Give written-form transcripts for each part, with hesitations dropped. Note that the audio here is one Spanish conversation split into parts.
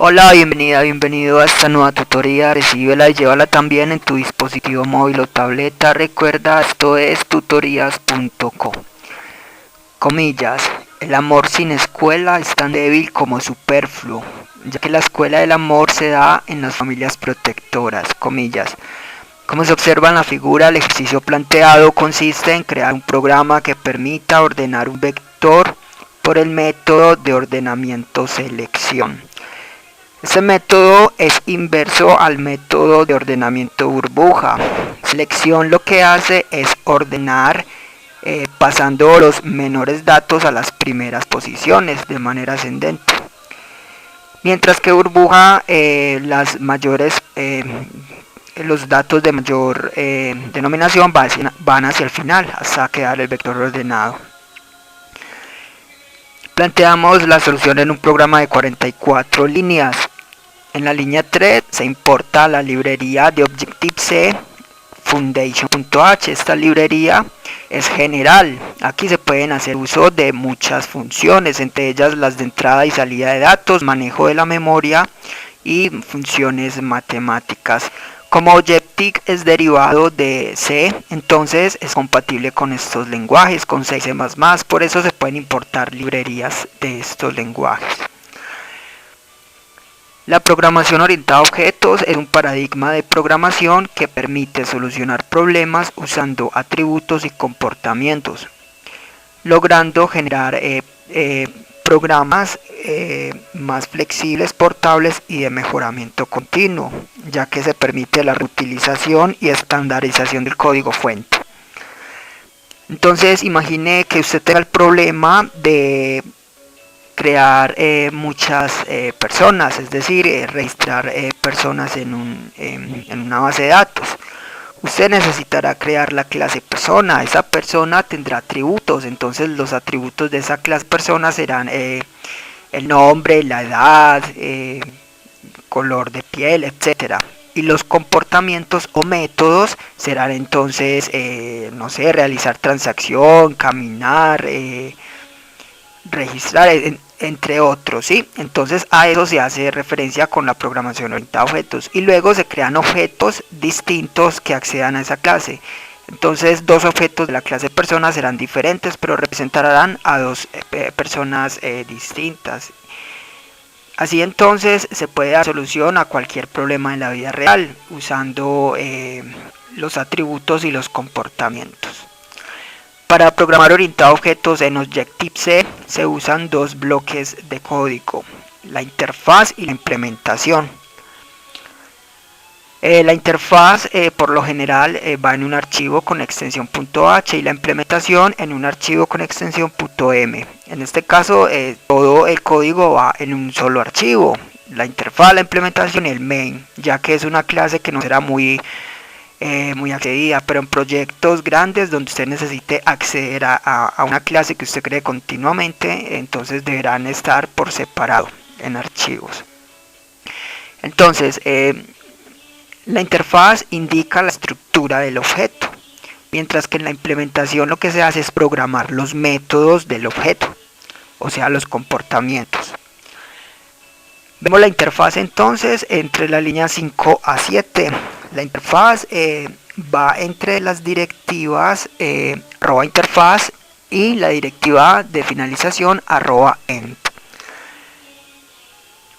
Hola, bienvenida, bienvenido a esta nueva tutoría. Recíbela y llévala también en tu dispositivo móvil o tableta. Recuerda, esto es tutorías.co. Comillas, el amor sin escuela es tan débil como superfluo, ya que la escuela del amor se da en las familias protectoras. Comillas. Como se observa en la figura, el ejercicio planteado consiste en crear un programa que permita ordenar un vector por el método de ordenamiento selección. Este método es inverso al método de ordenamiento burbuja. Selección lo que hace es ordenar pasando los menores datos a las primeras posiciones de manera ascendente. Mientras que burbuja los datos de mayor denominación van hacia el final hasta quedar el vector ordenado. Planteamos la solución en un programa de 44 líneas. En la línea 3 se importa la librería de Objective-C Foundation.h. Esta librería es general. Aquí se pueden hacer uso de muchas funciones, entre ellas las de entrada y salida de datos, manejo de la memoria y funciones matemáticas. Como Objective es derivado de C, entonces es compatible con estos lenguajes, con C y C++, por eso se pueden importar librerías de estos lenguajes. La programación orientada a objetos es un paradigma de programación que permite solucionar problemas usando atributos y comportamientos, logrando generar programas más flexibles, portables y de mejoramiento continuo, ya que se permite la reutilización y estandarización del código fuente. Entonces imagine que usted tenga el problema de crear muchas personas, es decir, registrar personas en una base de datos. Usted necesitará crear la clase persona. Esa persona tendrá atributos, entonces los atributos de esa clase persona serán el nombre, la edad, color de piel, etcétera. Y los comportamientos o métodos serán entonces, no sé, realizar transacción, caminar, registrar, entre otros, ¿sí? Entonces a eso se hace referencia con la programación orientada a objetos, y luego se crean objetos distintos que accedan a esa clase. Entonces dos objetos de la clase persona serán diferentes, pero representarán a dos personas distintas. Así entonces se puede dar solución a cualquier problema en la vida real usando los atributos y los comportamientos. Para programar orientado a objetos en Objective-C se usan dos bloques de código, la interfaz y la implementación. La interfaz por lo general va en un archivo con extensión .h y la implementación en un archivo con extensión .m. En este caso todo el código va en un solo archivo, la interfaz, la implementación y el main, ya que es una clase que no será muy accedida, pero en proyectos grandes donde usted necesite acceder a una clase que usted cree continuamente, entonces deberán estar por separado en archivos. Entonces la interfaz indica la estructura del objeto, mientras que en la implementación lo que se hace es programar los métodos del objeto, o sea, los comportamientos. Vemos la interfaz entonces entre la línea 5 a 7. La interfaz va entre las directivas @interfaz y la directiva de finalización @end.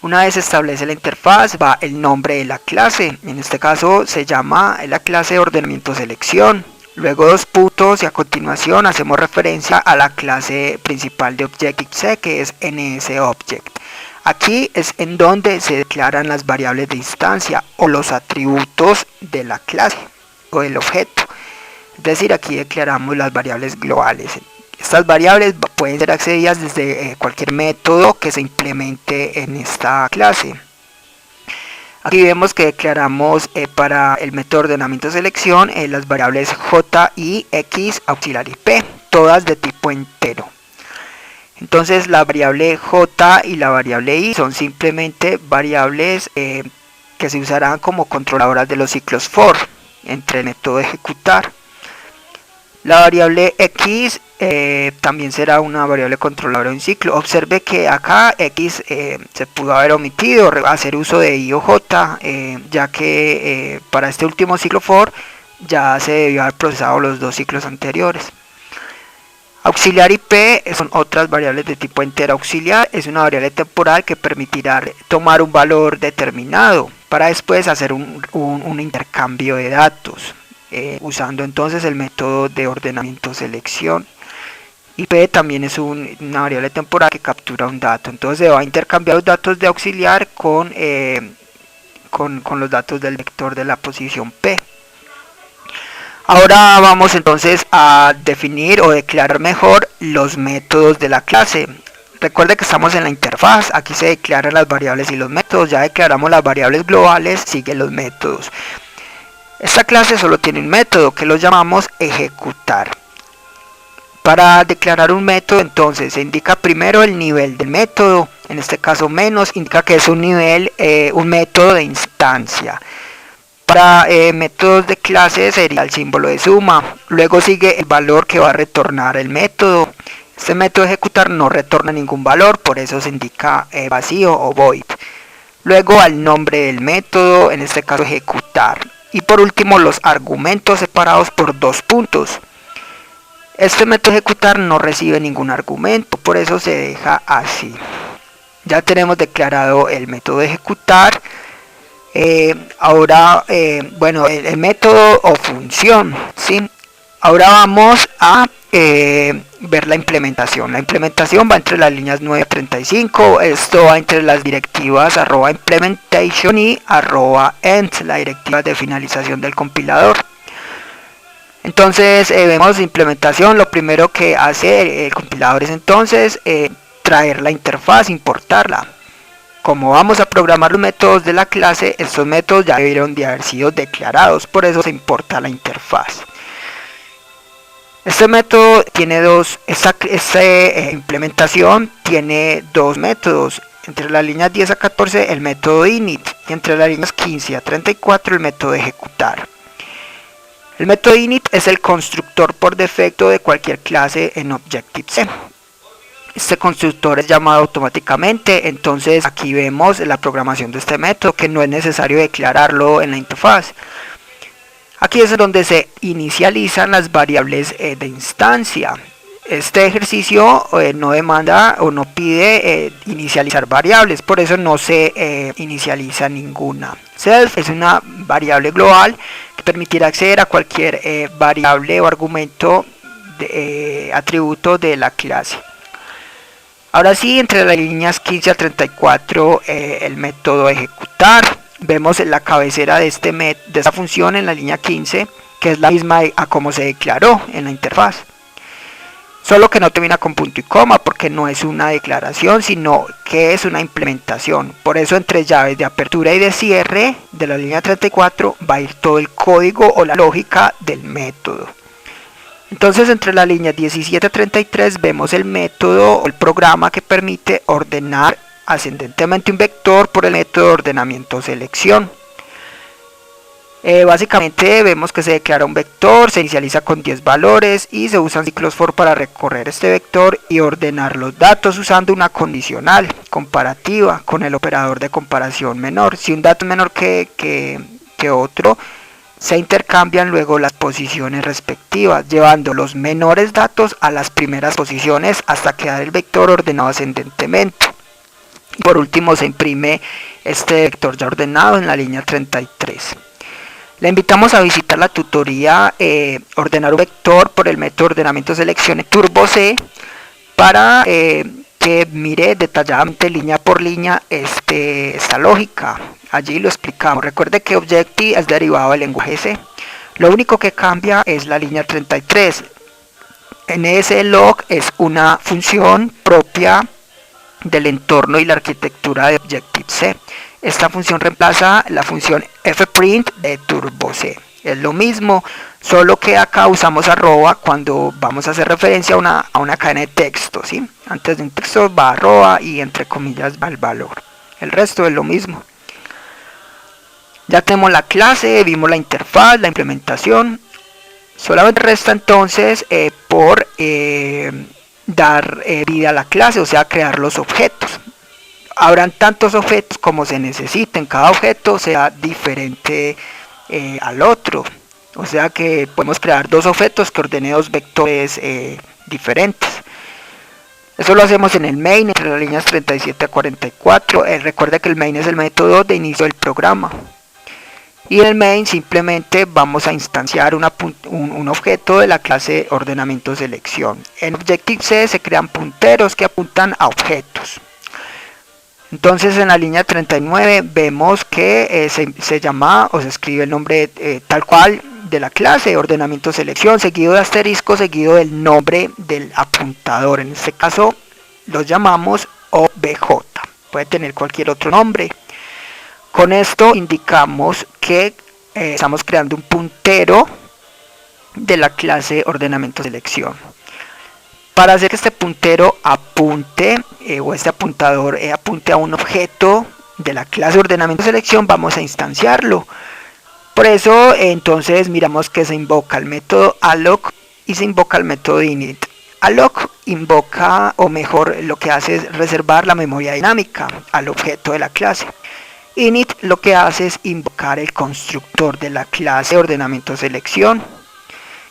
Una vez se establece la interfaz, va el nombre de la clase. En este caso se llama la clase de ordenamiento selección. Luego dos puntos y a continuación hacemos referencia a la clase principal de Objective-C, que es NSObject. Aquí es en donde se declaran las variables de instancia o los atributos de la clase o del objeto. Es decir, aquí declaramos las variables globales. Estas variables pueden ser accedidas desde cualquier método que se implemente en esta clase. Aquí vemos que declaramos para el método de ordenamiento selección las variables j, y, x, auxiliar y p, todas de tipo entero. Entonces la variable j y la variable i son simplemente variables que se usarán como controladoras de los ciclos for entre el método de ejecutar. La variable x también será una variable controladora de un ciclo. Observe que acá X se pudo haber omitido, hacer uso de I o J, ya que para este último ciclo for ya se debió haber procesado los dos ciclos anteriores. Auxiliar y P son otras variables de tipo entero. Auxiliar es una variable temporal que permitirá tomar un valor determinado para después hacer un intercambio de datos, usando entonces el método de ordenamiento selección. Y P también es una variable temporal que captura un dato, entonces se va a intercambiar los datos de auxiliar con los datos del vector de la posición P. Ahora vamos entonces a definir o declarar mejor los métodos de la clase. Recuerde que estamos en la interfaz, aquí se declaran las variables y los métodos. Ya declaramos las variables globales, siguen los métodos. Esta clase solo tiene un método que lo llamamos ejecutar. Para declarar un método entonces se indica primero el nivel del método, en este caso menos indica que es un método de instancia. Para métodos de clase sería el símbolo de suma, luego sigue el valor que va a retornar el método. Este método de ejecutar no retorna ningún valor, por eso se indica vacío o void. Luego al nombre del método, en este caso ejecutar. Y por último los argumentos separados por 2 puntos. Este método ejecutar no recibe ningún argumento, por eso se deja así. Ya tenemos declarado el método de ejecutar. Ahora, bueno, el método o función, ¿sí? Ahora vamos a ver la implementación. La implementación va entre las líneas 9 y 35. Esto va entre las directivas @implementation y @end, la directiva de finalización del compilador. Entonces vemos implementación. Lo primero que hace el compilador es entonces traer la interfaz, importarla. Como vamos a programar los métodos de la clase, estos métodos ya debieron de haber sido declarados, por eso se importa la interfaz. Este método tiene esta implementación tiene dos métodos. Entre las líneas 10 a 14 el método init y entre las líneas 15 a 34 el método ejecutar. El método init es el constructor por defecto de cualquier clase en Objective-C. Este constructor es llamado automáticamente, entonces aquí vemos la programación de este método, que no es necesario declararlo en la interfaz. Aquí es donde se inicializan las variables de instancia. Este ejercicio no demanda o no pide inicializar variables, por eso no se inicializa ninguna. Self es una variable global que permitirá acceder a cualquier variable o argumento atributo de la clase. Ahora sí, entre las líneas 15 a 34 el método ejecutar. Vemos en la cabecera de esta función en la línea 15, que es la misma a como se declaró en la interfaz. Solo que no termina con punto y coma porque no es una declaración, sino que es una implementación. Por eso entre llaves de apertura y de cierre de la línea 34 va a ir todo el código o la lógica del método. Entonces entre las líneas 17 a 33 vemos el método o el programa que permite ordenar ascendentemente un vector por el método de ordenamiento selección. Básicamente vemos que se declara un vector, se inicializa con 10 valores y se usan ciclos for para recorrer este vector y ordenar los datos usando una condicional comparativa con el operador de comparación menor. Si un dato es menor que otro, se intercambian luego las posiciones respectivas, llevando los menores datos a las primeras posiciones hasta quedar el vector ordenado ascendentemente. Y por último se imprime este vector ya ordenado en la línea 33. Le invitamos a visitar la tutoría ordenar un vector por el método ordenamiento selección turbo C para que mire detalladamente línea por línea esta lógica. Allí lo explicamos. Recuerde que Objective es derivado del lenguaje C. Lo único que cambia es la línea 33. NSLog es una función propia del entorno y la arquitectura de Objective-C. Esta función reemplaza la función fprint de turbo C. Es lo mismo, solo que acá usamos arroba cuando vamos a hacer referencia a una cadena de texto, ¿sí? Antes de un texto va arroba y entre comillas va el valor. El resto es lo mismo. Ya tenemos la clase, vimos la interfaz, la implementación. Solamente resta entonces por dar vida a la clase, o sea, crear los objetos. Habrán tantos objetos como se necesiten, cada objeto será diferente al otro. O sea que podemos crear dos objetos que ordenen dos vectores diferentes. Eso lo hacemos en el main, entre las líneas 37 a 44. Recuerda que el main es el método de inicio del programa. Y en el main simplemente vamos a instanciar un objeto de la clase ordenamiento selección. En Objective-C se crean punteros que apuntan a objetos. Entonces en la línea 39 vemos que se llama o se escribe el nombre tal cual de la clase ordenamiento selección, seguido de asterisco, seguido del nombre del apuntador. En este caso lo llamamos OBJ, puede tener cualquier otro nombre. Con esto indicamos que estamos creando un puntero de la clase ordenamiento selección. Para hacer que este puntero apunte o este apuntador apunte a un objeto de la clase ordenamiento selección, vamos a instanciarlo. Por eso entonces miramos que se invoca el método alloc y se invoca el método init. Alloc invoca, o mejor, lo que hace es reservar la memoria dinámica al objeto de la clase. Init lo que hace es invocar el constructor de la clase ordenamiento selección.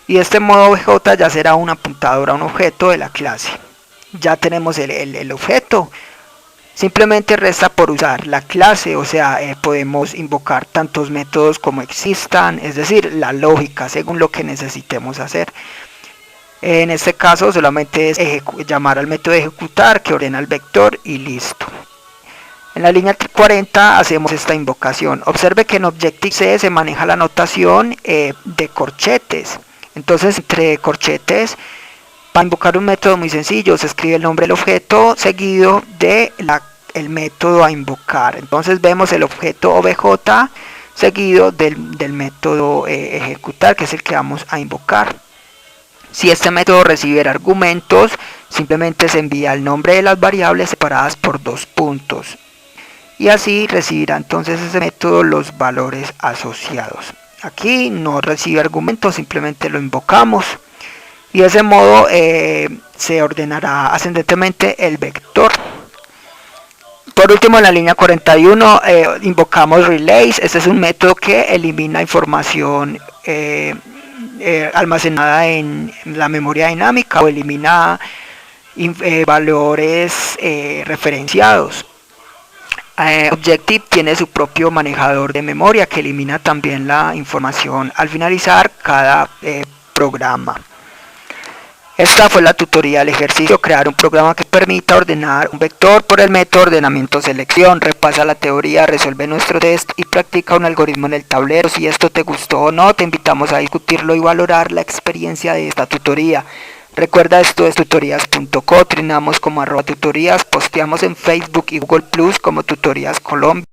Y de este modo OBJ ya será un apuntador a un objeto de la clase. Ya tenemos el objeto. Simplemente resta por usar la clase, o sea, podemos invocar tantos métodos como existan, es decir, la lógica según lo que necesitemos hacer. En este caso solamente es llamar al método ejecutar que ordena el vector y listo. En la línea 40 hacemos esta invocación. Observe que en Objective-C se maneja la notación de corchetes. Entonces, entre corchetes, para invocar un método muy sencillo, se escribe el nombre del objeto seguido de el método a invocar. Entonces vemos el objeto OBJ seguido del método ejecutar, que es el que vamos a invocar. Si este método recibiera argumentos, simplemente se envía el nombre de las variables separadas por 2 puntos. Y así recibirá entonces ese método los valores asociados. Aquí no recibe argumentos, simplemente lo invocamos. Y de ese modo se ordenará ascendentemente el vector. Por último, en la línea 41 invocamos relays. Este es un método que elimina información almacenada en la memoria dinámica o elimina valores referenciados. Objective tiene su propio manejador de memoria que elimina también la información al finalizar cada programa. Esta fue la tutoría del ejercicio, crear un programa que permita ordenar un vector por el método ordenamiento selección. Repasa la teoría, resuelve nuestro test y practica un algoritmo en el tablero. Si esto te gustó o no, te invitamos a discutirlo y valorar la experiencia de esta tutoría. Recuerda, esto es tutorías.co, trinamos como @tutorías, posteamos en Facebook y Google Plus como Tutorías Colombia.